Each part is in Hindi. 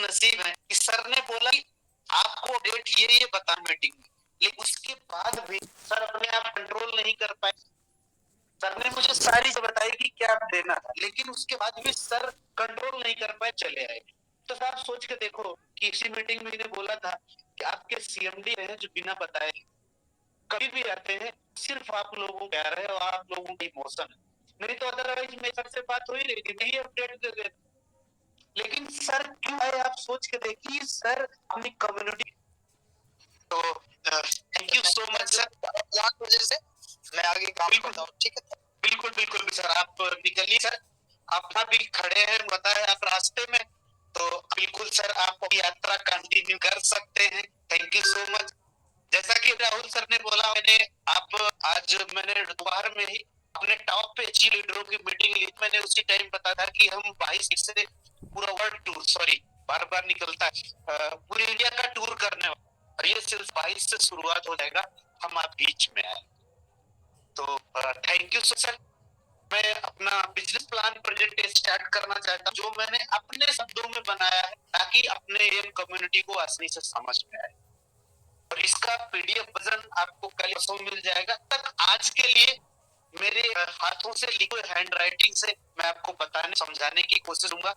खुशनसीब हैं कि सर ने बोला कि आपको डेट ये बता मीटिंग में, लेकिन उसके बाद भी सर अपने आप कंट्रोल नहीं कर पाए। सर ने मुझे सारी चीजें बताई कि क्या देना था, लेकिन उसके बाद भी सर कंट्रोल नहीं कर पाए, चले आए। तो आप सोच के देखो कि इसी मीटिंग में मैंने बोला था कि आपके सीएमडी हैं जो बिना बताए कभी भी आते हैं, सिर्फ आप लोगों को कह रहे हैं और आप लोगों की इमोशन है, नहीं तो अदरवाइज मेरे सर से बात हो ही रही थी, मैं ही अपडेट दे देता। लेकिन सर क्यों आए, आप सोच के देखिए, सर अपनी कम्युनिटी। तो thank you so much sir, यहाँ की वजह से मैं आगे काम करता हूँ। ठीक है, बिल्कुल बिल्कुल सर, आप निकलिए सर, आप भी खड़े हैं, बताए आप रास्ते में, तो बिल्कुल सर आप यात्रा कंटिन्यू कर सकते हैं। Thank you so much. जैसा कि राहुल सर ने बोला, मैंने दोपहर में ही अपने टॉप पे अच्छी लीडरों की मीटिंग ली। मैंने उसी टाइम बताया था कि हम 22 से पूरा वर्ल्ड टूर, सॉरी बार बार निकलता है, पूरी इंडिया का टूर करने वाले, और ये सिर्फ 22 से शुरुआत हो जाएगा, हम आप बीच में आए। तो थैंक यू सर। मैं अपना बिजनेस प्लान प्रेजेंट स्टार्ट करना चाहता हूँ, जो मैंने अपने शब्दों में बनाया है, ताकि अपने एम कम्युनिटी को आसानी से समझ में आए। और इसका पीडीएफ वर्जन आपको कल परसों मिल जाएगा। तक आज के लिए मेरे हाथों से लिखे हैंड राइटिंग से मैं आपको बताने समझाने की कोशिश करूंगा।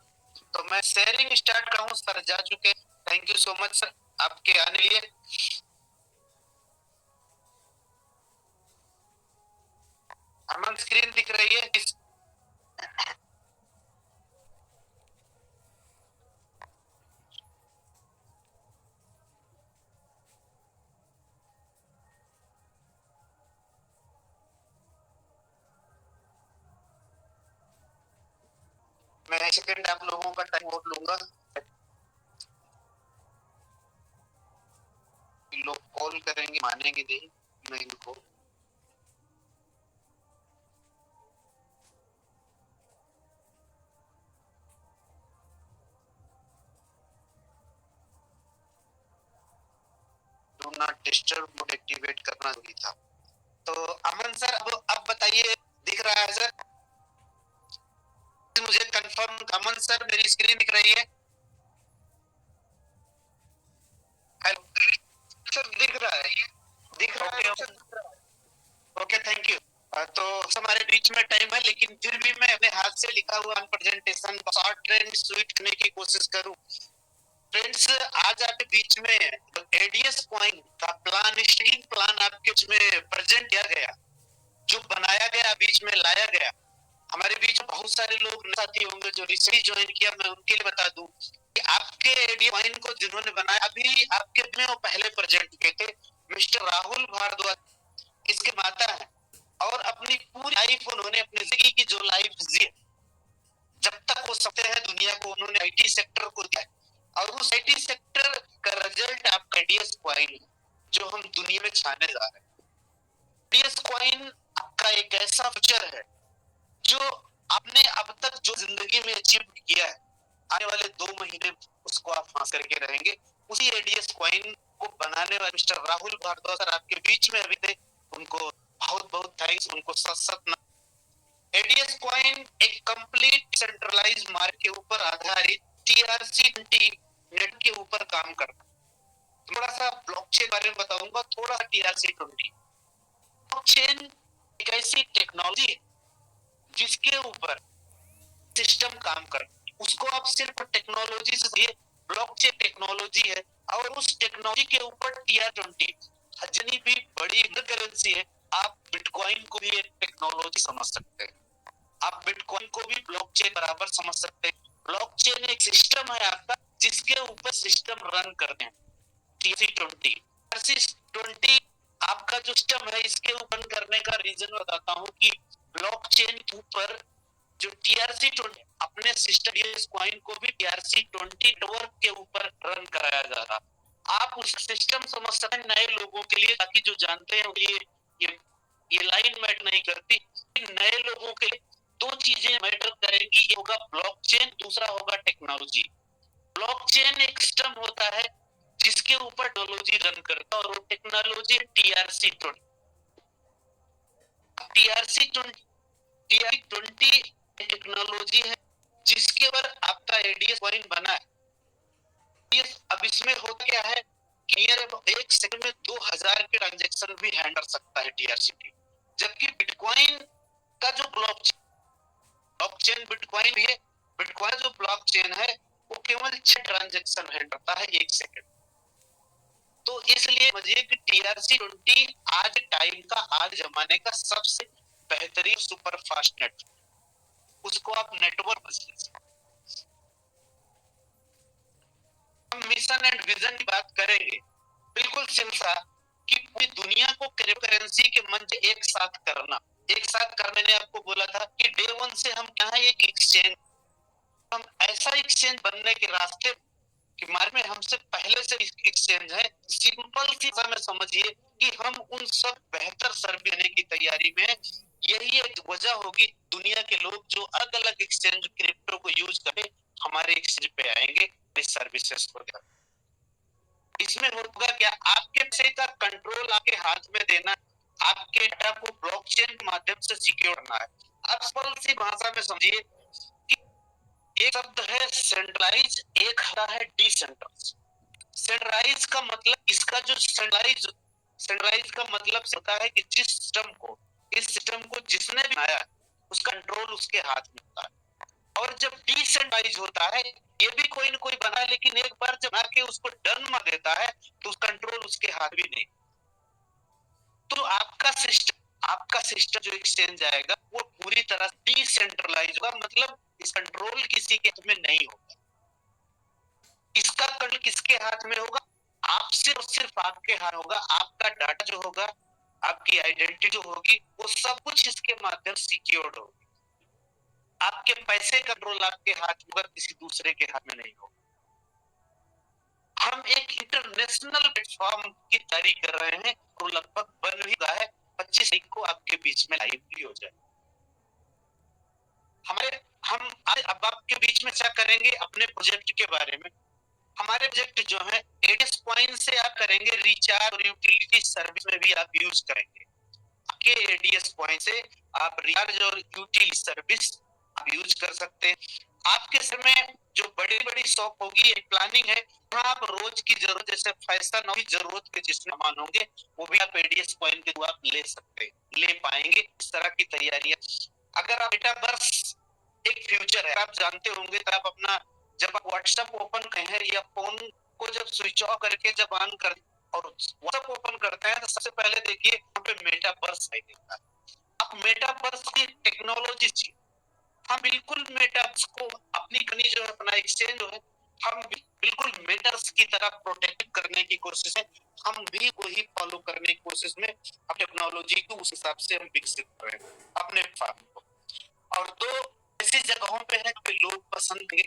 तो मैं शेयरिंग स्टार्ट कर रहा हूँ, सर जा चुके। Thank you so much sir आपके आने लिए। अमन स्क्रीन दिख रही है? मैं एक सेकंड आप लोगों का टाइम और लूंगा। लोग कॉल करेंगे, मानेंगे नहीं मैं इनको। Do not disturb mode activate करना जरूरी था। तो अमन सर अब बताइए, दिख रहा है सर? मुझे कंफर्म, अमन सर मेरी स्क्रीन दिख रही है? हेलो सर, दिख रहा है? दिख रहा है सर? Okay thank you. तो हमारे बीच में टाइम है, लेकिन फिर भी मैं अपने हाथ से लिखा हुआ प्रेजेंटेशन शॉर्ट एंड स्वीट करने की कोशिश करूं। फ्रेंड्स, आज आपके बीच में एडीएस कॉइन का प्लान, स्टेकिंग प्लान आपके बीच में प्रेजेंट किया गया, जो बनाया गया, बीच में लाया गया। हमारे बीच में बहुत सारे लोग साथी होंगे जो रिसेंटली ज्वाइन किया, मैं उनके लिए बता दूं कि आपके एडीएस कॉइन को जिन्होंने बनाया, अभी आपके में वो पहले प्रेजेंट किए थे, मिस्टर राहुल भारद्वाज, इसके माता है। और अपनी पूरी लाइफ उन्होंने, अपनी जिंदगी की जो लाइफ जी, जब तक वो सकते हैं दुनिया को, उन्होंने आईटी सेक्टर को दिया, और उस आईटी सेक्टर का रिजल्ट आपका एडीएस कॉइन, जो हम दुनिया में छाने जा रहे हैं। एडीएस कॉइन आपका एक ऐसा फ्यूचर है जो आपने अब तक जो जिंदगी में अचीव किया है, आने वाले 2 महीने उसको आप हासिल करके रहेंगे। उसी एडीएस कॉइन को बनाने वाले मिस्टर राहुल भारद्वाज सर आपके बीच में अभी थे, उनको बहुत बहुत थैंक्स, उनको सत सत। एडीएस कॉइन एक कंप्लीट सेंट्रलाइज मार्केट के ऊपर आधारित टीआरसी-20 नेट के ऊपर काम करता है। थोड़ा सा ब्लॉकचेन बारे में बताऊंगा, थोड़ा टीआरसी-20। ब्लॉकचेन एक ऐसी टेक्नोलॉजी है जिसके ऊपर सिस्टम काम करता है, उसको आप सिर्फ टेक्नोलॉजी से, ब्लॉकचेन टेक्नोलॉजी है, और उस टेक्नोलॉजी के ऊपर टीआर-20 जितनी भी बड़ी करेंसी है, आप बिटकॉइन को भी एक टेक्नोलॉजी समझ सकते हैं, आप बिटकॉइन को भी ब्लॉकचेन बराबर समझ सकते हैं। ब्लॉकचेन एक सिस्टम है आपका, जिसके ऊपर सिस्टम रन करते हैं। टीआरसी-20 टीआरसी-20 आपका जो सिस्टम है, इसके ऊपर करने का रीजन बताता हूँ कि ब्लॉकचेन के ऊपर जो टीआरसी-20 अपने सिस्टम एडीएस कॉइन को भी टीआरसी-20 नेटवर्क के ऊपर रन कराया जा रहा। आप उस सिस्टम समझ सकते हैं नए लोगों के लिए, ताकि जो जानते हैं ये ये लाइन मैटर नहीं करती। नए लोगों के लिए दो चीजें मैटर करेंगी, एक होगा ब्लॉकचेन, दूसरा होगा टेक्नोलॉजी। ब्लॉकचेन एक सिस्टम होता है जिसके ऊपर टेक्नोलॉजी रन करता है, और वो टेक्नोलॉजी टीआरसी-20। टीआरसी-20 टीआरसी-20 टेक्नोलॉजी है जिसके ऊपर आपका एडीएस कॉइन बना है। इसमें होता क्या है, एक सेकंड में 2000 के ट्रांजेक्शन भी हैंडल कर सकता है टीआरसीटी, जबकि बिटकॉइन का जो ब्लॉकचेन बिटकॉइन भी है, बिटकॉइन जो ब्लॉकचेन है वो केवल 6 ट्रांजेक्शन हैंडल करता है एक सेकंड। तो इसलिए समझिए कि TRC-20 आज टाइम का, आज जमाने का सबसे बेहतरीन सुपर फास्ट नेटवर्क, उसको आप नेटवर्क हम मिशन एंड विजन की बात करेंगे, बिल्कुल सिंपल कि पूरी दुनिया को क्रिप्टो करेंसी के मंच एक साथ करना, एक साथ करने ने आपको बोला था कि डे वन से हम क्या है, एक एक्सचेंज, हम ऐसा एक्सचेंज बनने के रास्ते कि मार्केट में हमसे पहले से एक्सचेंज है। सिंपल सी में समझिए कि हम उन सब बेहतर सर्विस देने की तैयारी में, यही एक वजह होगी दुनिया के लोग जो अलग अलग एक्सचेंज क्रिप्टो को यूज करके हमारे एक्सचेंज पे आएंगे इस सर्विसेज को। इसमें होगा क्या, आपके पैसे का कंट्रोल आपके हाथ में देना, आपके डाटा को ब्लॉकचेन के माध्यम से सिक्योर करना है। अब सरल सी भाषा में समझिए कि एक शब्द है सेंट्रलाइज, एक है डिसेंट्रलाइज। सेंट्रलाइज का मतलब, इसका जो सेंट्रलाइज का मतलब होता है कि जिस सिस्टम को, इस सिस्टम को जिसने बनाया उसका कंट्रोल उसके हाथ में होता है। और जब डिसेंट्रलाइज होता है, ये भी कोई न कोई बना, लेकिन एक बार जब आके उसको डन मार देता है तो कंट्रोल उसके हाथ भी नहीं। तो आपका सिस्टम जो एक्सचेंज आएगा वो पूरी तरह डिसेंट्रलाइज होगा, मतलब इस कंट्रोल किसी के हाथ में नहीं होगा। इसका कंट्रोल किसके हाथ में होगा, आप सिर्फ आपके हाथ होगा। आपका डाटा जो होगा, आपकी आइडेंटिटी जो होगी, वो सब कुछ इसके माध्यम से सिक्योर्ड होगी। आपके पैसे कंट्रोल आपके हाथ में होगा, किसी दूसरे के हाथ में नहीं होगा। हम एक इंटरनेशनल प्लेटफॉर्म की तैयारी कर रहे हैं और लगभग बन भी रहा है। 25 तारीख को आपके बीच में लाइव भी हो जाए। हम आज अब आपके बीच में चर्चा करेंगे अपने प्रोजेक्ट के बारे में। हमारे प्रोजेक्ट जो है एडीएस पॉइंट से आप करेंगे रिचार्ज और यूटिलिटी सर्विस में भी आप यूज करेंगे। आपके एडीएस पॉइंट से आप रिचार्ज और यूटिलिटी सर्विस आप यूज कर सकते हैं। आपके समय जो बड़ी बड़ी शॉप होगी, एक प्लानिंग है, आप रोज की जरूरत, जैसे फैशन की जरूरत के जिस सामान होंगे वो भी आप एडीएस पॉइंट के थ्रू आप ले सकते हैं, ले पाएंगे। इस तरह की तैयारियां, अगर आप मेटावर्स एक फ्यूचर है, आप जानते होंगे, तो आप अपना जब आप व्हाट्सएप ओपन करें या फोन को जब स्विच ऑफ करके जब ऑन कर और व्हाट्सएप ओपन करते हैं तो सबसे पहले देखिए वहां पे मेटावर्स आई देता है। आप मेटावर्स की टेक्नोलॉजी चाहिए, हम बिल्कुल मेटावर्स को अपनी कंपनी जो है, अपना एक्सचेंज जो है, हम बिल्कुल मेटावर्स की तरह प्रोटेक्ट करने की कोशिश है। हम भी वही फॉलो करने की कोशिश में टेक्नोलॉजी को उस हिसाब से हम विकसित करें अपने फार्म को। और दो ऐसी जगहों पे है कि लोग पसंद है,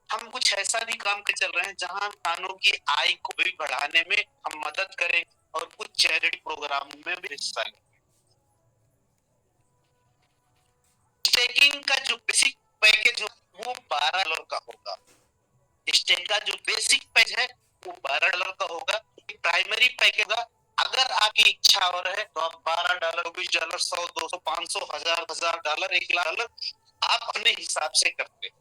हम कुछ ऐसा भी काम कर चल रहे हैं जहां किसानों की आय को भी बढ़ाने में हम मदद करें और कुछ चैरिटी प्रोग्राम में भी हिस्सा लें। स्टेकिंग का जो बेसिक पैकेज वो $12 का होगा। स्टेक का जो बेसिक पैकेज है वो $12 का होगा। प्राइमरी पैकेज होगा, अगर आपकी इच्छा और है तो आप $12, $20, 100, 200, 500, 1000 डॉलर, $1,00,000 आप अपने हिसाब से करते हैं।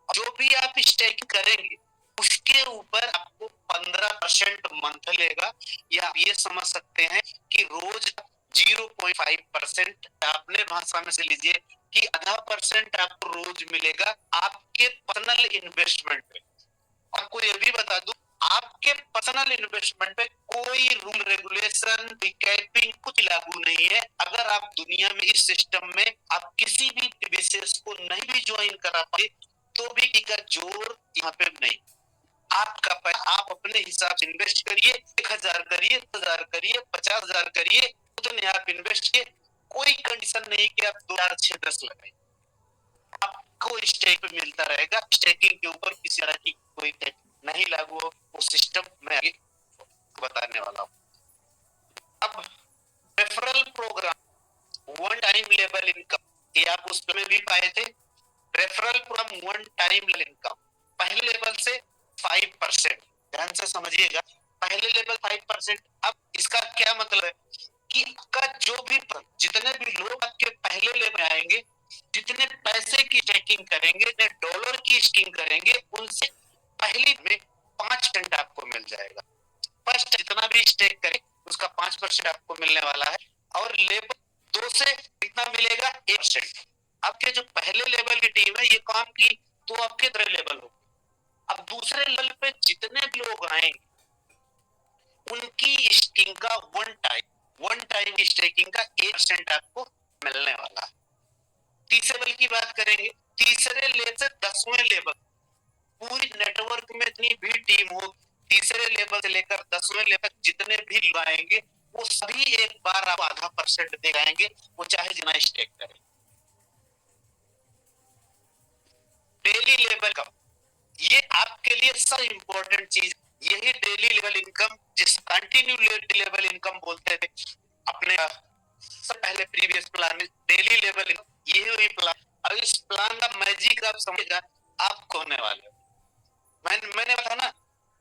जो भी आप स्टेकिंग करेंगे उसके ऊपर आपको 15% मंथ लेगा, या आप ये समझ सकते हैं कि रोज 0.5% अपने भाषा में से लीजिए कि ½ % आपको रोज मिलेगा आपके पर्सनल इन्वेस्टमेंट पे। आपको ये भी बता दूं, आपके पर्सनल इन्वेस्टमेंट पे कोई रूल रेगुलेशन कैपिंग कुछ लागू नहीं है। अगर आप दुनिया में इस सिस्टम में आप किसी भी बिजनेस को नहीं भी ज्वाइन करा पाए तो भी इसका जोर यहाँ पे नहीं। आपका पैसा आप अपने हिसाब से इन्वेस्ट करिए, 1000 करिए, 1000 करिए, 50,000 करिए, उतने आप इन्वेस्ट किए। कोई कंडीशन नहीं कि आप 2006-10 लगाए, आपको स्टेक मिलता रहेगा। स्टेकिंग के ऊपर किसी तरह की कोई नहीं लागू हो, वो सिस्टम मैं आगे बताने वाला हूँ। अब referral program, one time level income, ये आप उसमें भी पाए थे। Referral program one time income, पहले लेवल से 5%, ध्यान से समझिएगा, पहले लेवल 5%। अब इसका क्या मतलब है कि आपका जो भी जितने भी लोग आपके पहले लेवल में आएंगे, जितने पैसे की स्टेकिंग करेंगे, जितने डॉलर की स्टेकिंग करेंगे, उनसे पहले में 5% आपको स्टेक करें उसका 5% आपको मिलने वाला है, और लेवल 2 से कितना मिलेगा 1%। आपके जो पहले लेवल की टीम है ये काम की तो आपके 3 लेवल हो। अब दूसरे लेवल पे जितने भी लोग आएंगे उनकी स्टेकिंग का वन टाइम स्टेकिंग का 1% आपको मिलने वाला है। तीसरे लेवल की बात करेंगे, तीसरे लेवल से 10वें लेवल, पूरी नेटवर्क में इतनी भी टीम हो, तीसरे लेवल से लेकर 10वें लेवल तक जितने भी लोग आएंगे वो सभी एक बार आप आधा % दे आएंगे, वो चाहे जितना स्टेक करें। डेली लेवल का ये आपके लिए सब इंपॉर्टेंट चीज, यही डेली लेवल इनकम, जिस कंटिन्यू लेवल इनकम बोलते थे अपने सब पहले प्रीवियस प्लान में, डेली लेवल इनकम यही हुई प्लान। अब इस प्लान का मैजिक आप समझेगा आपको होने वाले। मैंने बताया ना,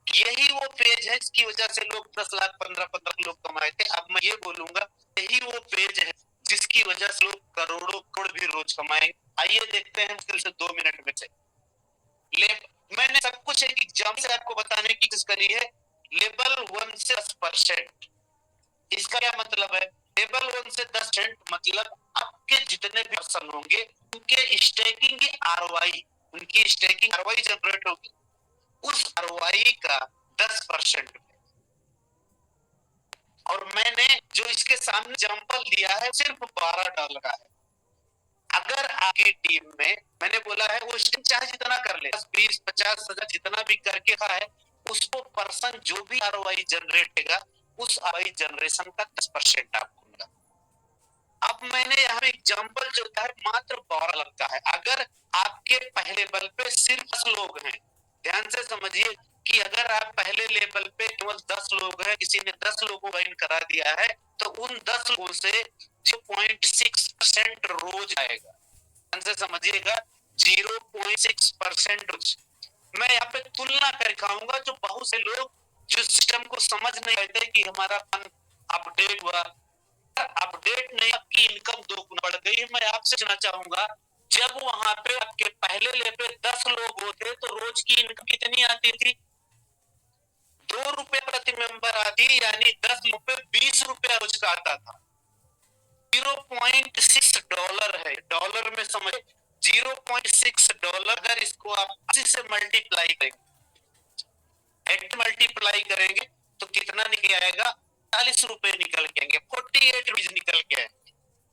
यही वो पेज है जिसकी वजह से लोग 10 लाख 15 लोग कमाए थे। अब मैं ये बोलूंगा यही वो पेज है जिसकी वजह से लोग करोड़ों करोड़ भी रोज कमाएंगे। आइए देखते हैं मुश्किल से 2 मिनट में से। मैंने सब कुछ एक एग्जाम से आपको बताने की कोशिश करी है। लेवल 1 से 10%, इसका क्या मतलब है? लेवल 1 से 10% मतलब आपके जितने भी पर्सन होंगे उनके स्टेकिंग की आरओआई, उनकी स्टेकिंग आरओआई जनरेट होगी, उस आरओआई का 10%। और मैंने जो इसके सामने एग्जांपल दिया है सिर्फ $12 का है। अगर आपकी टीम में, मैंने बोला है वो स्टेक चाहे जितना कर ले, 20-50 जितना भी करके है, उसको पर्सन जो भी आरओआई जनरेट करेगा उस आरओआई जनरेशन का 10% आपको मिला। अब मैंने यहाँ एग्जांपल जो है मात्र $12 का है। अगर आपके पहले लेवल पे सिर्फ 10 लोग हैं, ध्यान से समझिए कि अगर आप पहले लेवल पे केवल 10 लोग हैं, किसी ने 10 लोगों को ज्वाइन करा दिया है, तो उन 10 लोगों से 0.6% रोज आएगा। ध्यान से समझिएगा, 0.6% रोज। मैं यहाँ पे तुलना कर दिखाऊंगा, जो बहुत से लोग जो सिस्टम को समझ नहीं पाते कि हमारा फंड अपडेट हुआ, अपडेट नहीं, आपकी इनकम 2 गुना बढ़ गई। मैं आपसे पूछना चाहूंगा, जब वहां पे आपके पहले लेवल पे 10 लोग होते तो रोज की इनकम कितनी आती थी? ₹2 प्रति मेंबर आती, यानी 10 लोग पे ₹20 रोज का आता था। $0.6 है, डॉलर में समझ, $0.6। अगर इसको आप 80 से मल्टीप्लाई करेंगे, 8 मल्टीप्लाई करेंगे तो कितना निकल आएगा? ₹40 निकल के आएंगे, 48 रुपीज निकल के आएंगे।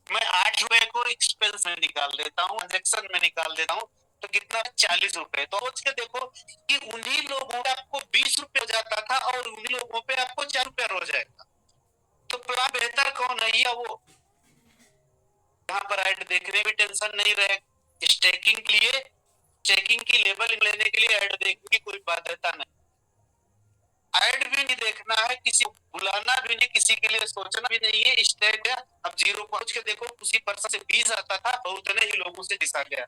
मैं ₹8 को एक्सपेंस में निकाल देता हूँ, ट्रांजेक्शन में निकाल देता हूँ, तो कितना? ₹40। तो सोच के देखो कि उन्हीं लोगों पे आपको ₹20 हो जाता था और उन्हीं लोगों पे आपको ₹4 हो जाएगा। तो प्लान बेहतर कौन है? या वो यहाँ पर ऐड देखने की टेंशन नहीं रहे, स्टेकिंग के लिए, स्टेकिंग की लेवल लेने के लिए ऐड देखने की कोई बाध्यता नहीं, ऐड भी नहीं देखना है, किसी को बुलाना भी नहीं, किसी के लिए सोचना भी नहीं है। स्टेक है, अब 0 पहुंच के देखो, उसी पर्सन से 20 आता था और उतने ही लोगों से दिशा गया।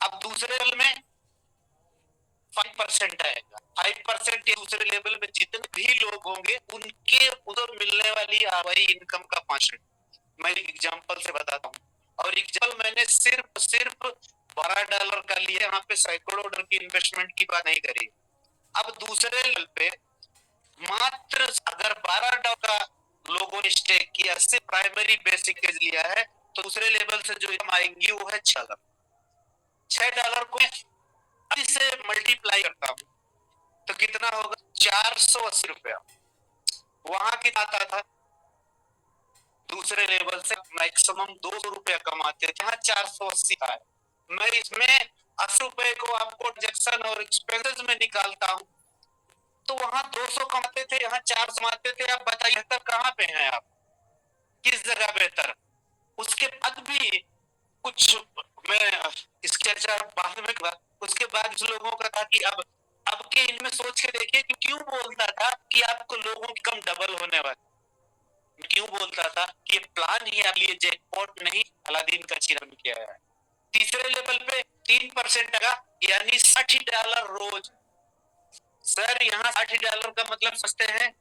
अब दूसरे लेवल में 5% आएगा, 5% दूसरे लेवल में जितने भी लोग होंगे उनके उधर मिलने वाली आरओआई इनकम का 5%। मैं एक एग्जांपल से बताता हूँ, और एग्जांपल मैंने सिर्फ $12 का लिया, यहाँ पे सैकड़ों डॉलर की इन्वेस्टमेंट की बात नहीं करी। अब दूसरे लेवल पे मात्र अगर $12 का लोगों ने स्टेक किया, सिर्फ प्राइमरी बेसिक लिया है, तो दूसरे लेवल से जो इनकम आएंगी वो है $6। $6 को से मल्टीप्लाई करता हूँ तो कितना होगा? ₹480। वहां कितना आता था? दूसरे लेवल से मैक्सिमम ₹200 कमाते थे, यहाँ 480 है। मैं इसमें ₹80 को आपको ट्रांजेक्शन और एक्सपेंसेस में निकालता हूँ, तो वहां 200 कमाते थे, यहाँ 400 कमाते थे। आप बताइए बेहतर कहाँ पे हैं आप, किस जगह बेहतर? उसके बाद भी कुछ, मैं इसके चर्चा बाद में करूंगा। उसके बाद लोगों का था कि अब के इनमें सोच के देखिए कि क्यों बोलता था कि आपको लोगों की कम डबल होने वाली, क्यों बोलता था कि प्लान ही आपके लिए जैकपॉट नहीं, अलादीन का चिराग किया है। तीसरे लेवल पे 3% का, यानी $60 रोज। सर यहाँ $60 का मतलब समझते हैं,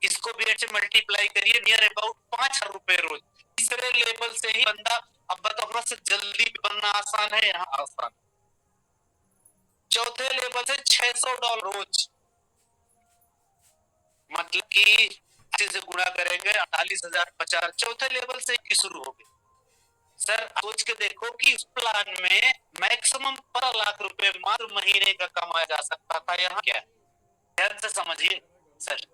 इसको भी ऐसे मल्टीप्लाई करिए, नियर अबाउट ₹5,000 रोज। तीसरे लेवल से ही बंदा, अब बताओ से जल्दी बनना आसान है, यहाँ आसान। चौथे लेवल से $600 रोज, मतलब मतलब कि 80 से गुणा करेंगे 48,050, चौथे लेवल से की शुरू होगी। सर सोच के देखो कि इस प्लान में मैक्सिमम 15 लाख रुपए मात्र महीने का कमाया जा सकता था, यहाँ क्या है, ध्यान से समझिए सर।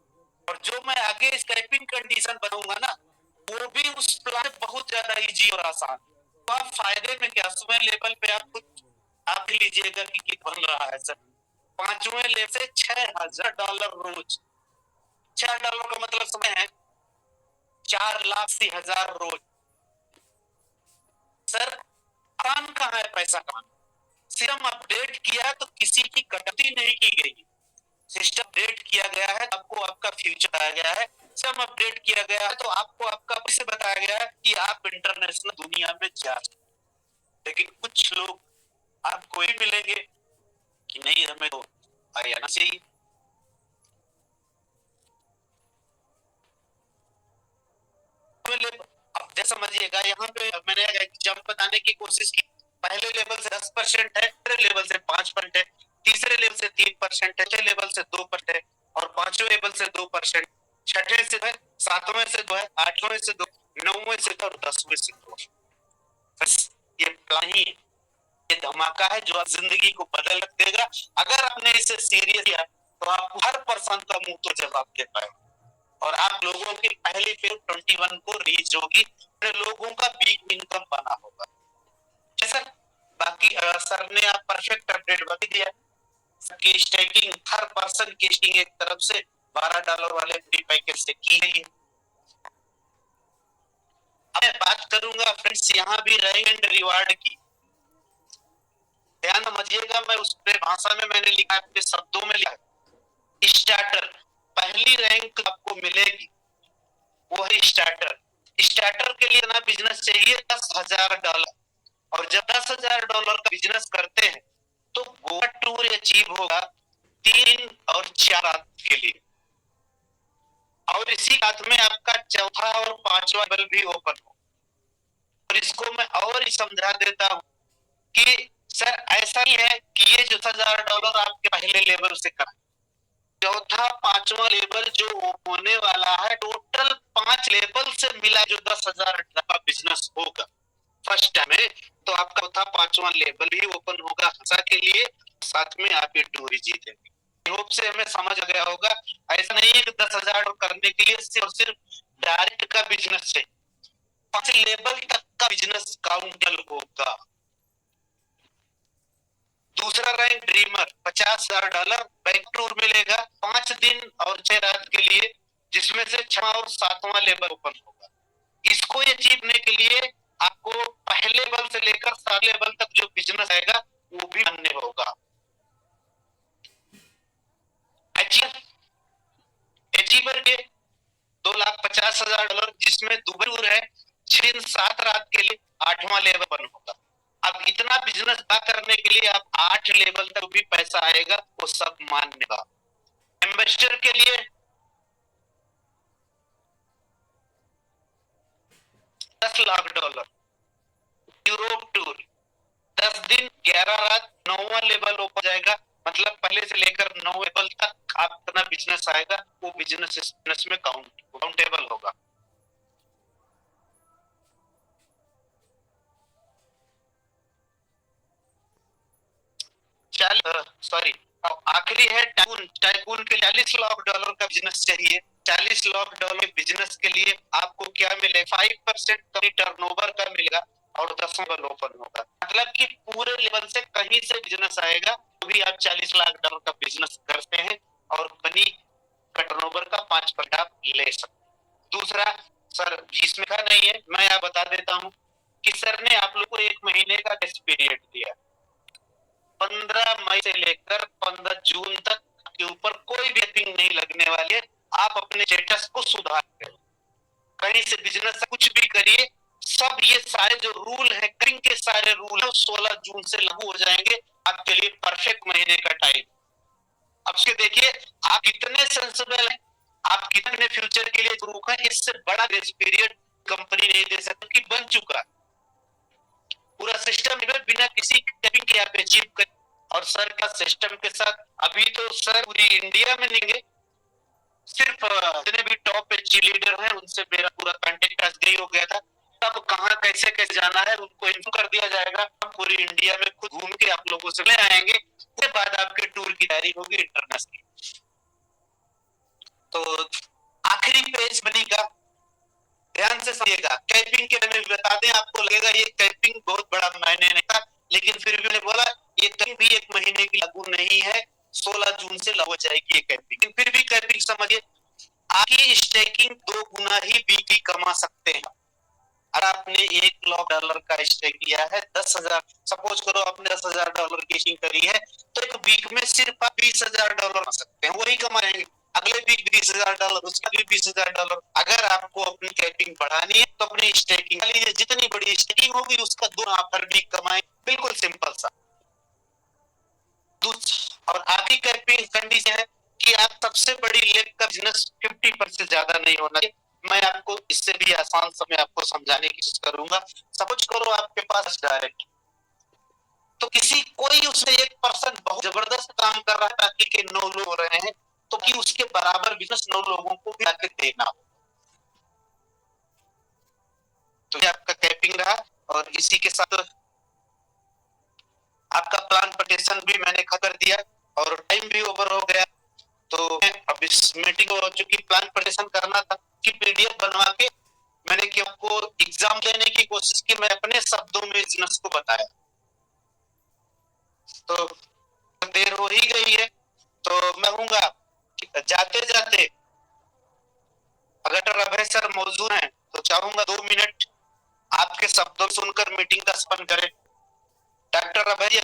और जो मैं आगे स्कैपिंग कंडीशन बनाऊंगा ना, वो भी उस प्लान में बहुत ज्यादा इजी और आसान। तो आप फायदे में क्या, 5वें लेवल पे आप कुछ आप लीजिएगा कि कितना बन रहा है सर। 5वें लेवल से $6,000 रोज। $6 का मतलब समय है 4,80,000 रोज। सर आसान कहाँ है पैसा कमाना। सिस्टम अपडेट किया तो किसी की कटौती नहीं की गई, सिस्टम अपडेट किया गया है, आपको आपका फ्यूचर आया गया है। सिस्टम अपडेट किया गया है तो आपको आपका से बताया गया है कि आप इंटरनेशनल दुनिया में जा सकते। लेकिन कुछ लोग आपको ही मिलेंगे कि नहीं हमें तो आना चाहिए। अब समझिएगा, यहाँ पे मैंने एग्जाम्पल बताने की कोशिश की। पहले लेवल से 10% है, दूसरे लेवल से 5% है, तीसरे लेवल से 3% है, चौथे लेवल से 2% है, और 5वें लेवल से 2%, छठे से 2, 7वें से 2, 8वें से 2, 9वें से 2 और 10वें से 2। ये प्लान ही, ये धमाका है जो जिंदगी को बदल देगा। अगर आपने इसे सीरियस किया तो आप हर पर्सन का मुंह तो जवाब दे पाए, और आप लोगों की पहली फेज 21 को रीच होगी, लोगों का वीक इनकम बना होगा। सर बाकी सर ने आप परफेक्ट अपडेट बता दिया कि स्टेकिंग हर पर्सन की स्टेकिंग एक तरफ से $12 वाले फ्री पैकेज से की गई है। अब मैं बात करूंगा फ्रेंड्स यहाँ भी रैंक एंड रिवार्ड की। ध्यान समझिएगा, मैं उस भाषा में मैंने लिखा है, अपने शब्दों में लिखा है। स्टार्टर पहली रैंक आपको मिलेगी, वो है स्टार्टर। स्टार्टर के लिए ना बिजनेस चाहिए $10,000, और जब $10,000 का बिजनेस करते हैं तो गोवा टूर अचीव होगा 3 और 4 रात के लिए। और इसी साथ में आपका चौथा और 5वां लेवल भी ओपन हो। और इसको मैं और समझा देता हूँ कि सर ऐसा ही है कि ये जो $10,000 आपके पहले लेवल से करा, चौथा 5वां लेवल जो होने वाला है, टोटल 5 लेवल से मिला जो $10,000 का बिजनेस होगा फर्स्ट टाइम में, तो आपका चौथा 5वां लेवल भी ओपन होगा हंसा के लिए, साथ में आप ये टूर जीतेंगे। होप से हमें समझ गया होगा। ऐसा नहीं है कि 10,000 करने के लिए सिर्फ डायरेक्ट का बिजनेस है, 5 लेवल तक का बिजनेस काउंटर होगा। दूसरा रैंक ड्रीमर, $50,000 बैंक टूर मिलेगा 5 दिन और 6 रात के लिए, जिसमें से 6वां और 7वां लेवल ओपन होगा। इसको अचीव करने के लिए आपको पहले लेवल से लेकर 7 लेवल तक जो बिजनेस आएगा वो भी मान्य होगा। अचीवर के $2,50,000, जिसमें दुबई टूर है 6 7 रात के लिए, 8वां लेवल बन होगा। अब इतना बिजनेस करने के लिए आप 8 लेवल तक भी पैसा आएगा, वो सब मान्य होगा। एम्बेसडर के लिए $10,00,000 यूरोप टूर, 10 दिन 11 रात, 9वां लेवल हो जाएगा। मतलब पहले से लेकर 9 लेवल तक अपना बिजनेस आएगा, वो बिजनेस में काउंटेबल होगा। सॉरी, आखिरी है टाइकून। टाइकून के $40,00,000 का बिजनेस चाहिए। $40,00,000 बिजनेस के लिए आपको क्या मिलेगा, 5% कभी टर्नओवर का मिलेगा, और 10वां लेवल ओपन होगा। मतलब कि पूरे लेवल से कहीं से बिजनेस आएगा तो भी आप $40,00,000 का बिजनेस करते हैं, और कंपनी का टर्नओवर का 5% आप ले सकते। दूसरा सर जिसमें का नहीं है, मैं आप बता देता हूँ कि सर ने आप लोग को 1 महीने का टेस्ट पीरियड दिया, 15 मई से लेकर 15 जून तक के ऊपर कोई भी एपिंग नहीं लगने वाली है। आप अपने स्टेटस को सुधार करें, कहीं से बिजनेस कुछ भी करिए, सब ये सारे जो रूल है, कहीं के सारे रूल है 16 जून से लागू हो जाएंगे। आपके लिए परफेक्ट महीने का टाइम। अब से देखिए आप कितने सेंसिबल हैं, आप कितने फ्यूचर के लिए प्रूफ है। इससे बड़ा ग्रेस पीरियड कंपनी नहीं दे सकती, कि बन चुका है पूरा सिस्टम बिना किसी कैपिंग के आप अचीव कर। और सर का सिस्टम के साथ अभी तो सर पूरी इंडिया में नहीं, सिर्फ जितने भी टॉप एच लीडर हैं उनसे मेरा पूरा कांटेक्ट आज हो गया था। तब कहाँ कैसे कैसे जाना है उनको इन्फो कर दिया जाएगा। हम पूरी इंडिया में खुद घूम के आप लोगों से ले आएंगे। उसके बाद आपके टूर की तैयारी होगी इंटरनेशनल। तो आखिरी पेज बनेगा, ध्यान से समझिएगा। कैपिंग के बारे में बता दें, आपको लगेगा ये कैपिंग बहुत बड़ा मायने नहीं था, लेकिन फिर भी मैंने बोला ये कहीं भी एक महीने की लागू नहीं है। 16 जून से लागू हो जाएगी ये कैपिंग। फिर भी कैपिंग समझिए, आपकी स्टेकिंग 2 गुना ही बिक्री कमा सकते हैं। अगर आपने $1,00,000 का स्टेक किया है, 10,000 सपोज करो आपने $10,000 की स्टेकिंग करी है, तो एक वीक में सिर्फ आप $20,000 कमा सकते हैं, वही कमाएंगे। अगले वीक $20,000, उसका भी $20,000। अगर आपको अपनी कैपिंग बढ़ानी है तो अपनी स्टेकिंग लीजिए, जितनी बड़ी स्टेकिंग होगी उसका 2 आप हर वीक कमाएं। बिल्कुल सिंपल सा। और आखिरी कैपिंग कंडीशन है कि आप सबसे बड़ी लेग का बिजनेस 50% ज्यादा नहीं होना चाहिए। मैं आपको इससे भी आसान समय आपको समझाने की कोशिश करूंगा। सपोज करो आपके पास डायरेक्ट, तो किसी कोई उससे 1% बहुत जबरदस्त काम कर रहा है ताकि के 9 लोग हो रहे हैं, तो कि उसके बराबर बिजनेस 9 लोगों को भी आके देना हो। तो ये आपका कैपिंग रहा, और इसी के साथ आपका प्लान पटेशन भी मैंने कर दिया और टाइम भी ओवर हो गया। तो अब इस मीटिंग हो चुकी, प्लान प्रेजेंटेशन करना था कि पीडीएफ बनवा के मैंने कि आपको एग्जाम देने की कोशिश की, मैं अपने शब्दों में बिजनेस को बताया। तो देर हो ही गई है, तो मैं कहूंगा जाते जाते अगर डॉक्टर अभय सर मौजूद हैं तो चाहूंगा 2 मिनट आपके शब्दों सुनकर मीटिंग का स्पंद करें। डॉक्टर अभय जी